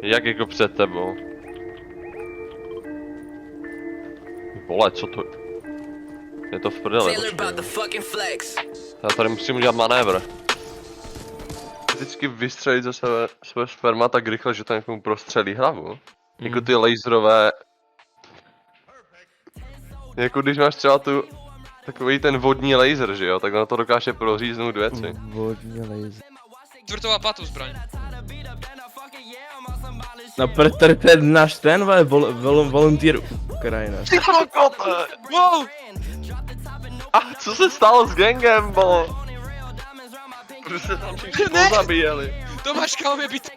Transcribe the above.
Jak jako před tebou? Vole, co to? Je to v prdeli, já tady musím udělat manévr. Vždycky vystřelit ze sebe své sperma tak rychle, že to někomu prostřelí hlavu. Jako ty laserové... Jako když máš třeba tu... Takový ten vodní laser, že jo? Tak na to dokáže proříznout věci. Vodní laser. Čtvrtová pátou zbraň. No to je náš ten, volunteer Ukrajina. Ty kokote! Wow! A co se stalo s gangem, bo? Proč se tam všichni Ne! pozabíjeli? Tomáška umí být.